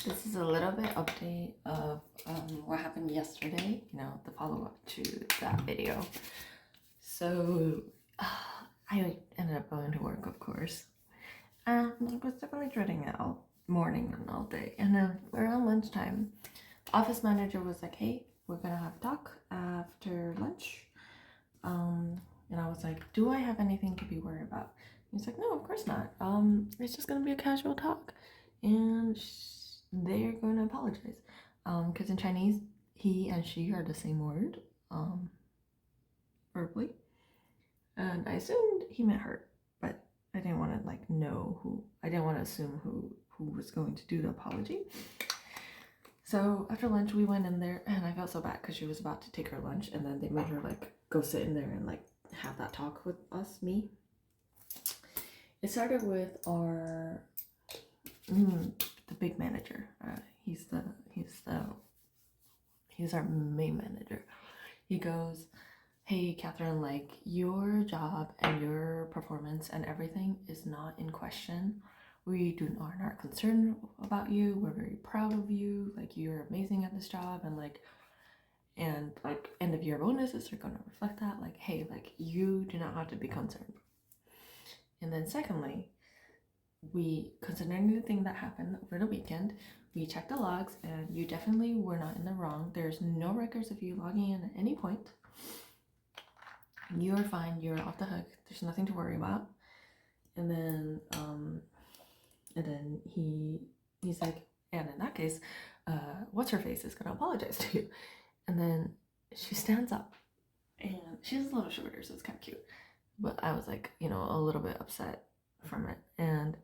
This is a little bit update of what happened yesterday, the follow-up to that video. So, I ended up going to work, of course. And I was definitely dreading it all morning and all day. And then around lunchtime, the office manager was like, hey, we're gonna have a talk after lunch. And I was like, do I have anything to be worried about? He's like, no, of course not. It's just gonna be a casual talk. And they're going to apologize. Because in Chinese, he and she are the same word, verbally. And I assumed he meant her, but I didn't want to know who. I didn't want to assume who was going to do the apology. So after lunch, we went in there, and I felt so bad because she was about to take her lunch, and then they made her go sit in there and have that talk with me. It started with our the big manager. He's our main manager. He goes, hey, Catherine, your job and your performance and everything is not in question. We are not concerned about you. We're very proud of you. You're amazing at this job, and end of year bonuses are gonna reflect that. Hey, you do not have to be concerned. And then secondly, considering the thing that happened over the weekend, we checked the logs, and you definitely were not in the wrong. There's no records of you logging in at any point. You're fine. You're off the hook. There's nothing to worry about. And then, he's like, and in that case, what's her face is gonna apologize to you. And then she stands up, and she's a little shorter, so it's kind of cute. But I was a little bit upset from it, and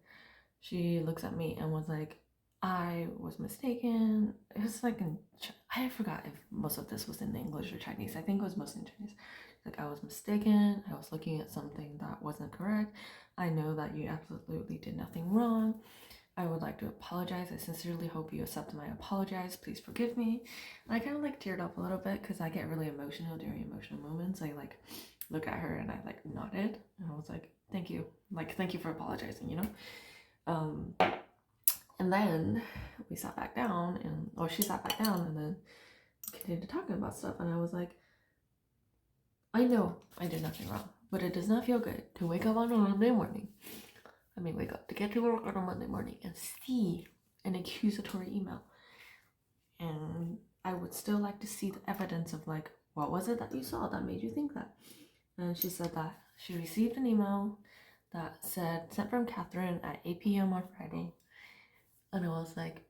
she looks at me and was like, I was mistaken. It was I forgot if most of this was in English or Chinese. I think it was mostly in Chinese. I was mistaken. I was looking at something that wasn't correct. I know that you absolutely did nothing wrong. I would like to apologize. I sincerely hope you accept my apologize. Please forgive me. And I kind of teared up a little bit because I get really emotional during emotional moments. I look at her and I nodded, and I was like, thank you. Thank you for apologizing, And then we sat back down, she sat back down, and then continued talking about stuff. And I was like, I know I did nothing wrong, but it does not feel good to wake up on a Monday morning. To get to work on a Monday morning and see an accusatory email. And I would still like to see the evidence of what was it that you saw that made you think that? And she said that she received an email that said, sent from Catherine at 8 p.m. on Friday. And I was like,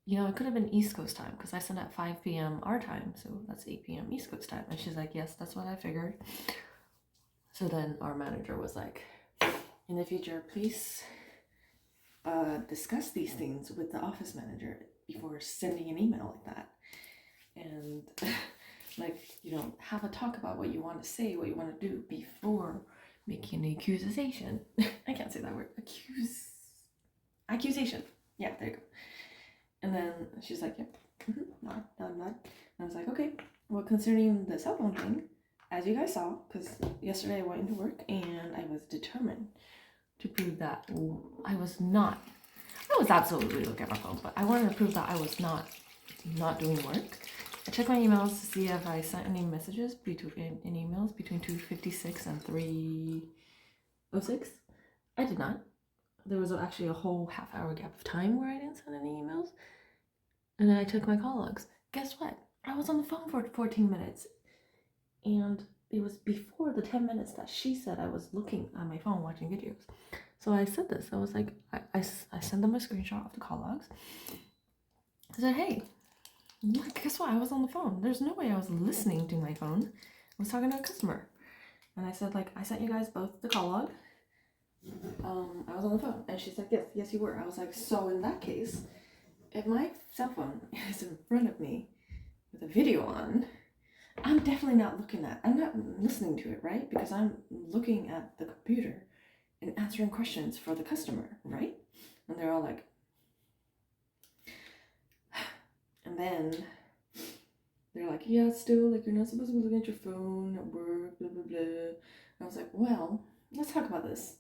it could have been East Coast time because I sent at 5 p.m. our time, so that's 8 p.m. East Coast time. And she's like, yes, that's what I figured. So then our manager was like, in the future, please discuss these things with the office manager before sending an email like that. And have a talk about what you want to say, what you want to do before making an accusation. I can't say that word. Accusation. Yeah, there you go. And then she's like, yep, not. And I was like, okay, well, concerning the cell phone thing, as you guys saw, because yesterday I went into work and I was determined to prove that I was absolutely looking at my phone, but I wanted to prove that I was not doing work. I checked my emails to see if I sent any messages between 2:56 and 3:06. I did not. There was actually a whole half-hour gap of time where I didn't send any emails. And then I checked my call logs. Guess what? I was on the phone for 14 minutes. And it was before the 10 minutes that she said I was looking at my phone watching videos. So I said this. I was like, I sent them a screenshot of the call logs. I said, hey, guess what? I was on the phone. There's no way I was listening to my phone. I was talking to a customer. And I said, I sent you guys both the call log. I was on the phone. And she's like, yes, you were. I was like, so in that case, if my cell phone is in front of me with a video on, I'm definitely not I'm not listening to it, right? Because I'm looking at the computer and answering questions for the customer, right? And they're all like, and then they're like, yeah, still, you're not supposed to be looking at your phone at work, blah, blah, blah. And I was like, well, let's talk about this.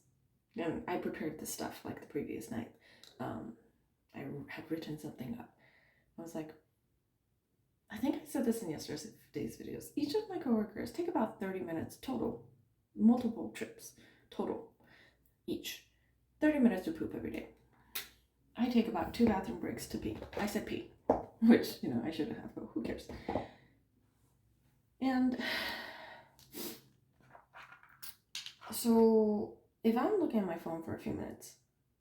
And I prepared this stuff the previous night. I had written something up. I was like, I think I said this in yesterday's videos. Each of my coworkers take about 30 minutes total, multiple trips total, each. 30 minutes to poop every day. I take about 2 bathroom breaks to pee. I said pee, which, I shouldn't have, but who cares? And so if I'm looking at my phone for a few minutes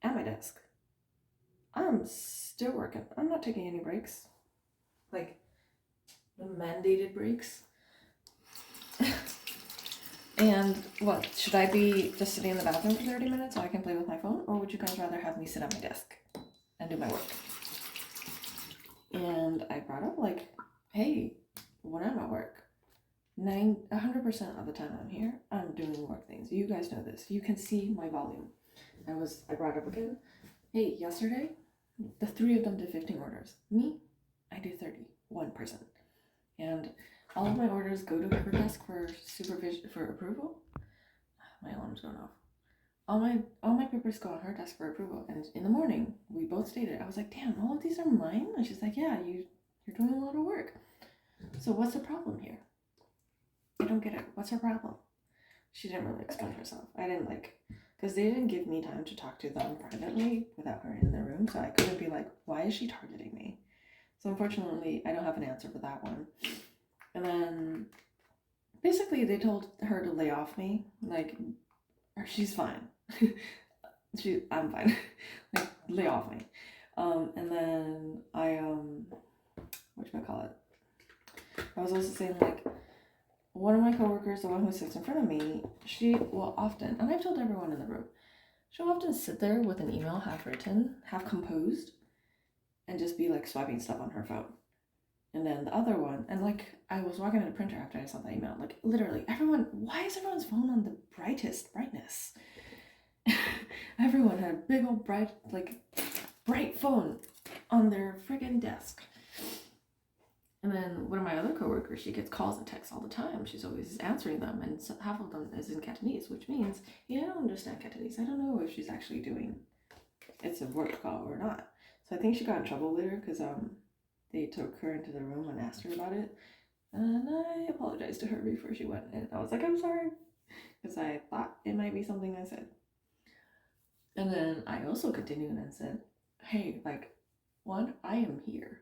at my desk, I'm still working. I'm not taking any breaks. Like, the mandated breaks. And what, should I be just sitting in the bathroom for 30 minutes so I can play with my phone? Or would you guys rather have me sit at my desk and do my work? And I brought up, like, hey, when I'm at work, 100% of the time I'm here, I'm doing work things. You guys know this. You can see my volume. I brought up again, hey, yesterday, the 3 of them did 15 orders. Me, I do 31%. And all of my orders go to her desk for supervision, for approval. My alarm's going off. All my papers go on her desk for approval. And in the morning, we both stated, I was like, damn, all of these are mine? And she's like, yeah, you're doing a lot of work. So what's the problem here? I don't get it. What's her problem? She didn't really explain herself. I didn't because they didn't give me time to talk to them privately without her in the room. So I couldn't be like, why is she targeting me? So unfortunately, I don't have an answer for that one. And then basically they told her to lay off me. Like, she's fine. I'm fine. Like, lay off me. And then I whatchamacallit? I was also saying, like, one of my coworkers, the one who sits in front of me, she will often, and I've told everyone in the room, she'll often sit there with an email half written, half composed, and just be like swiping stuff on her phone. And then the other one, and like I was walking to the printer after I saw that email, like literally why is everyone's phone on the brightest brightness? Everyone had a big old bright phone on their friggin' desk. And then one of my other coworkers, she gets calls and texts all the time. She's always answering them, and half of them is in Cantonese, which means, I don't understand Cantonese. I don't know if she's actually it's a work call or not. So I think she got in trouble later because they took her into the room and asked her about it. And I apologized to her before she went. And I was like, I'm sorry, because I thought it might be something I said. And then I also continued and said, hey, one, I am here.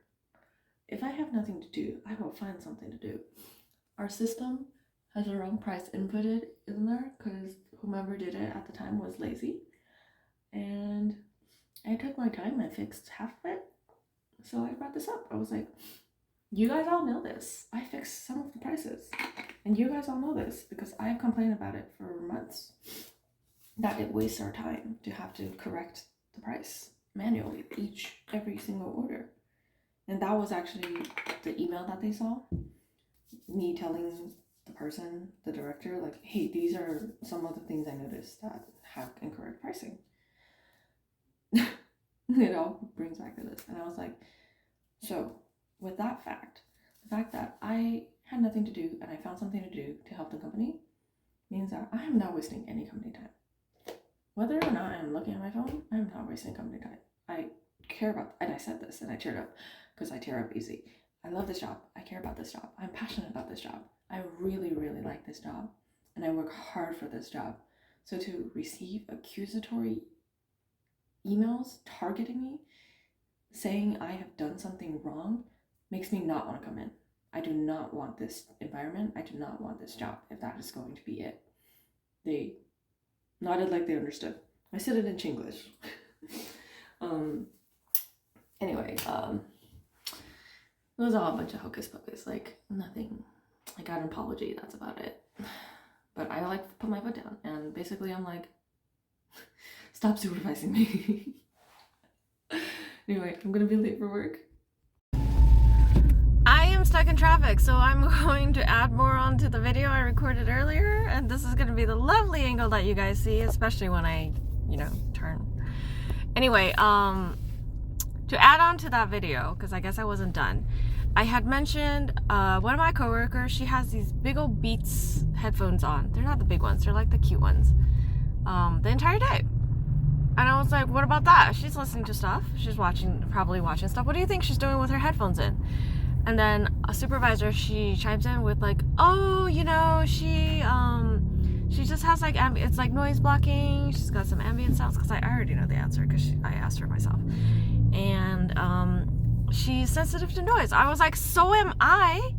If I have nothing to do, I will find something to do. Our system has the wrong price inputted in there because whomever did it at the time was lazy. And I took my time and fixed half of it. So I brought this up. I was like, you guys all know this. I fixed some of the prices. And you guys all know this because I've complained about it for months. That it wastes our time to have to correct the price manually, every single order. And that was actually the email that they saw. Me telling the person, the director, like, hey, these are some of the things I noticed that have incorrect pricing. It all brings back to this. And I was like, so with that fact, the fact that I had nothing to do and I found something to do to help the company means that I am not wasting any company time. Whether or not I'm looking at my phone, I'm not wasting company time. I care about, and I said this and I teared up because I tear up easy. I love this job. I care about this job. I'm passionate about this job. I really, really like this job and I work hard for this job. So to receive accusatory emails targeting me, saying I have done something wrong, makes me not want to come in. I do not want this environment. I do not want this job if that is going to be it. They nodded like they understood. I said it in Chinglish. Anyway, it was all a bunch of hocus pocus, like nothing. I got an apology, that's about it. But I put my foot down and basically I'm like, stop supervising me. Anyway, I'm gonna be late for work. I am stuck in traffic, so I'm going to add more onto the video I recorded earlier, and this is gonna be the lovely angle that you guys see, especially when I, turn. Anyway, to add on to that video, because I guess I wasn't done, I had mentioned one of my coworkers, she has these big old Beats headphones on. They're not the big ones, they're like the cute ones. The entire day. And I was like, what about that? She's listening to stuff. She's probably watching stuff. What do you think she's doing with her headphones in? And then a supervisor, she chimes in with like, oh, you know, she just has like, it's like noise blocking. She's got some ambient sounds, because I already know the answer because I asked her myself. And she's sensitive to noise. I was like, so am I,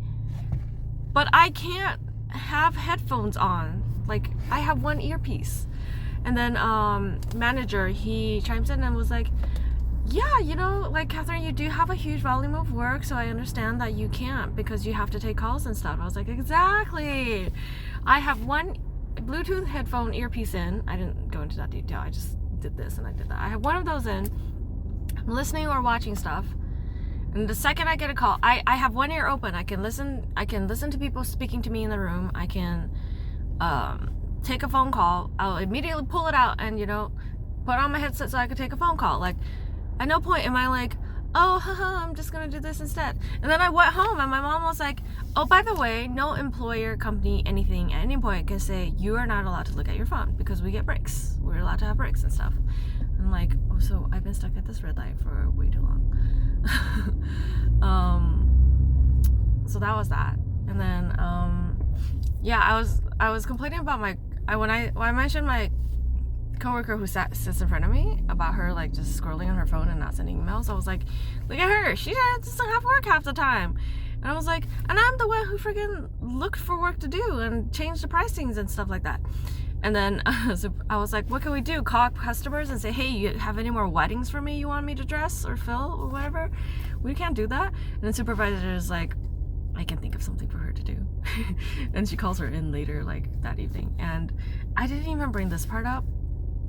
but I can't have headphones on. Like, I have one earpiece. And then manager, he chimes in and was like, yeah, you know, like, Catherine, you do have a huge volume of work, so I understand that you can't because you have to take calls and stuff. I was like, exactly. I have one Bluetooth headphone earpiece in. I didn't go into that detail. I just did this and I did that. I have one of those in. I'm listening or watching stuff. And the second I get a call, I have one ear open. I can listen to people speaking to me in the room. I can take a phone call. I'll immediately pull it out and, you know, put on my headset so I could take a phone call. Like, at no point am I like, oh, haha, I'm just gonna do this instead. And then I went home and my mom was like, oh, by the way, no employer, company, anything at any point can say you are not allowed to look at your phone because we get breaks. We're allowed to have breaks and stuff. I'm like, oh, so I've been stuck at this red light for way too long. So that was that. And then yeah, I was complaining about when I mentioned my coworker who sits in front of me about her like just scrolling on her phone and not sending emails. I was like, look at her, she doesn't have work half the time. And I was like, and I'm the one who freaking looked for work to do and changed the pricings and stuff like that. And then so I was like, what can we do? Call customers and say, hey, you have any more weddings for me you want me to dress or fill or whatever? We can't do that. And the supervisor is like, I can think of something for her to do. And she calls her in later, like that evening. And I didn't even bring this part up.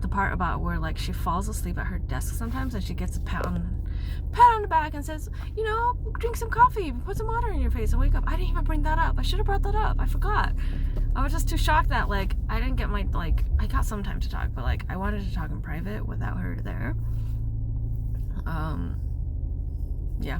The part about where like she falls asleep at her desk sometimes and she gets a pat on the back and says, you know, drink some coffee, put some water in your face and wake up. I didn't even bring that up. I should have brought that up. I forgot. I was just too shocked that like I didn't get my, like, I got some time to talk, but like I wanted to talk in private without her there. Yeah.